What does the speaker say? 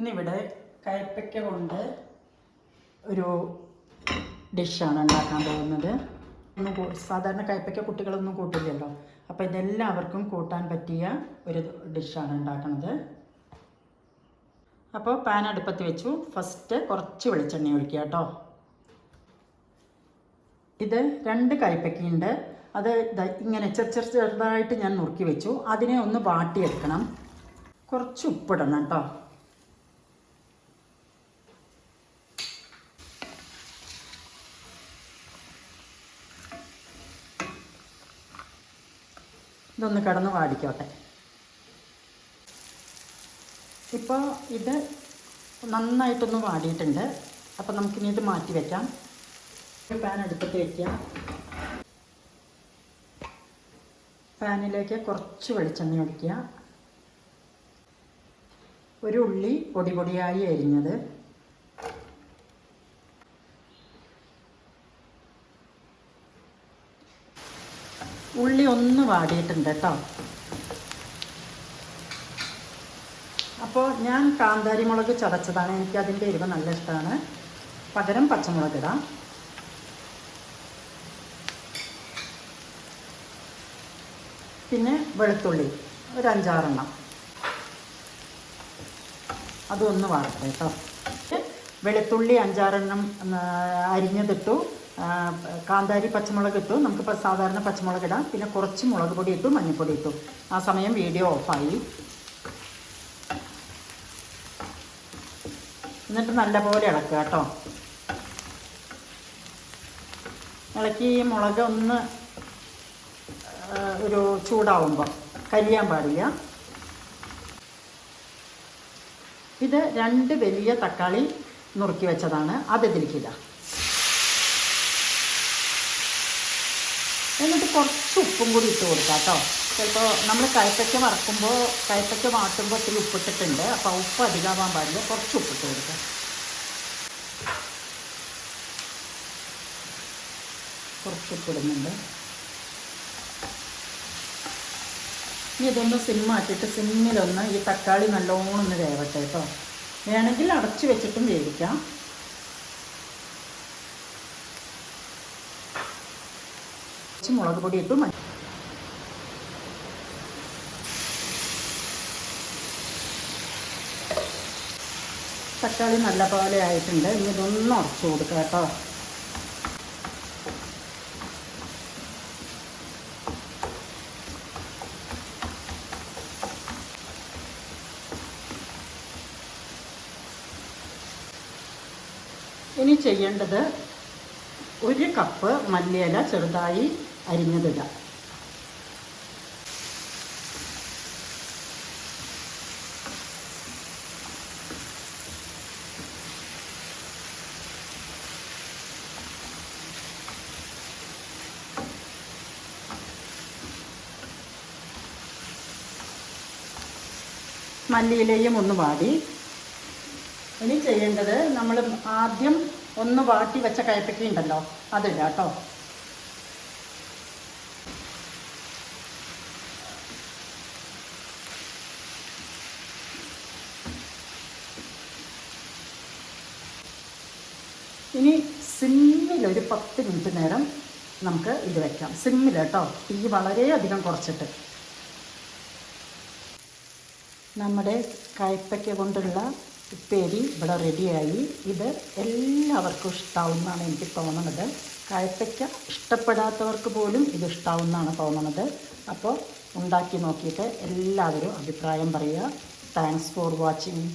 ഇന്നിവിടെ കയ്പ്പയ്ക്ക കൊണ്ട് ഒരു ഡിഷാണ് ഉണ്ടാക്കാൻ പോകുന്നത്. സാധാരണ കയ്പ്പയ്ക്ക കുട്ടികളൊന്നും കൂട്ടില്ലല്ലോ, അപ്പോൾ ഇതെല്ലാവർക്കും കൂട്ടാൻ പറ്റിയ ഒരു ഡിഷാണ് ഉണ്ടാക്കുന്നത്. അപ്പോൾ പാൻ അടുപ്പത്ത് വെച്ചു. ഫസ്റ്റ് കുറച്ച് വെളിച്ചെണ്ണ ഒഴിക്കുക കേട്ടോ. ഇത് 2 കയ്പ്പയ്ക്കയുണ്ട്. അത് ഇങ്ങനെ ചെറുതായിട്ട് ഞാൻ നുറുക്കി വെച്ചു. അതിനെ ഒന്ന് വാട്ടിയെടുക്കണം. കുറച്ച് ഉപ്പിടണം കേട്ടോ. ഇതൊന്ന് കിടന്ന് വാടിക്കോട്ടെ. ഇപ്പോൾ ഇത് നന്നായിട്ടൊന്ന് വാടിയിട്ടുണ്ട്. അപ്പോൾ നമുക്കിനി ഇത് മാറ്റി വയ്ക്കാം. പാൻ അടുപ്പത്ത് വയ്ക്കുക. പാനിലേക്ക് കുറച്ച് വെളിച്ചെണ്ണ ഒഴിക്കുക. ഒരു ഉള്ളി പൊടിയായി അരിഞ്ഞത്, ഉള്ളി ഒന്ന് വാടിയിട്ടുണ്ട് കേട്ടോ. അപ്പോൾ ഞാൻ കാന്താരി മുളക് ചതച്ചതാണ്. എനിക്കതിൻ്റെ എരിവ് നല്ല ഇഷ്ടമാണ്. പകരം പച്ചമുളക് ഇടാം. പിന്നെ വെളുത്തുള്ളി ഒരു 5-6 എണ്ണം, അതൊന്ന് വാടട്ടെ കേട്ടോ. വെളുത്തുള്ളി 5-6 എണ്ണം അരിഞ്ഞതിട്ടു. കാന്താരി പച്ചമുളക് ഇട്ടു. നമുക്കിപ്പോൾ സാധാരണ പച്ചമുളക് ഇടാം. പിന്നെ കുറച്ച് മുളക് പൊടി ഇട്ടു, മഞ്ഞൾപ്പൊടി ഇട്ടു. ആ സമയം വീഡിയോ ഓഫായി. എന്നിട്ട് നല്ലപോലെ ഇളക്കുക കേട്ടോ. ഇളക്കി മുളക് ഒന്ന് ഒരു ചൂടാവുമ്പോൾ കരിയാൻ പാടില്ല. ഇത് 2 വലിയ തക്കാളി നുറുക്കി വെച്ചതാണ്. അത് ഇതിലേക്കില്ല. എന്നിട്ട് കുറച്ച് ഉപ്പും കൂടി ഇട്ട് കൊടുക്കാം കേട്ടോ. ചിലപ്പോൾ നമ്മൾ കയ്പ്പയ്ക്ക വറക്കുമ്പോൾ കയ്പ്പയ്ക്ക വാട്ടുമ്പോൾ ഇത്തിരി ഉപ്പിട്ടിട്ടുണ്ട്. അപ്പോൾ ഉപ്പ് അധികമാവാൻ പാടില്ല. കുറച്ച് ഉപ്പിട്ട് കൊടുക്കാം. കുറച്ച് ഉപ്പിടുന്നുണ്ട്. ഇനി ഇതൊന്ന് സിമ്മാക്കിയിട്ട് സിമ്മിലൊന്ന് ഈ തക്കാളി നല്ലോണം ഒന്ന് വേവട്ടെ കേട്ടോ. വേണമെങ്കിൽ അടച്ചു വെച്ചിട്ടും വേവിക്കാം. കുറച്ച് മുളക് പൊടി ഇട്ടു. തക്കാളി നല്ല പോലെ ആയിട്ടുണ്ട്. ഇനി ഇതൊന്ന് ഉടച്ചു കൊടുക്കുക കേട്ടോ. ഇനി ചെയ്യേണ്ടത് 1 കപ്പ് മല്ലിയില ചെറുതായി അരിഞ്ഞതിടുക. മല്ലിയിലയും ഒന്ന് വാടി. ഇനി ചെയ്യേണ്ടത് നമ്മൾ ആദ്യം ഒന്ന് വാട്ടി വെച്ച കയ്പ്പയ്ക്ക ഉണ്ടല്ലോ, അതിടാം കേട്ടോ. ഇനി സിമ്മിലൊരു 10 മിനിറ്റ് നേരം നമുക്ക് ഇത് വയ്ക്കാം. സിമ്മിൽ കേട്ടോ. തീ വളരെയധികം കുറച്ചിട്ട്. നമ്മുടെ കയ്പ്പയ്ക്ക കൊണ്ടുള്ള ഉപ്പേരി ഇവിടെ റെഡിയായി. ഇത് എല്ലാവർക്കും ഇഷ്ടാവുമെന്നാണ് എനിക്ക് തോന്നുന്നത്. കയ്പ്പയ്ക്ക ഇഷ്ടപ്പെടാത്തവർക്ക് പോലും ഇത് ഇഷ്ടാവുമെന്നാണ് തോന്നുന്നത്. അപ്പോൾ ഉണ്ടാക്കി നോക്കിയിട്ട് എല്ലാവരും അഭിപ്രായം പറയുക. Thanks for watching.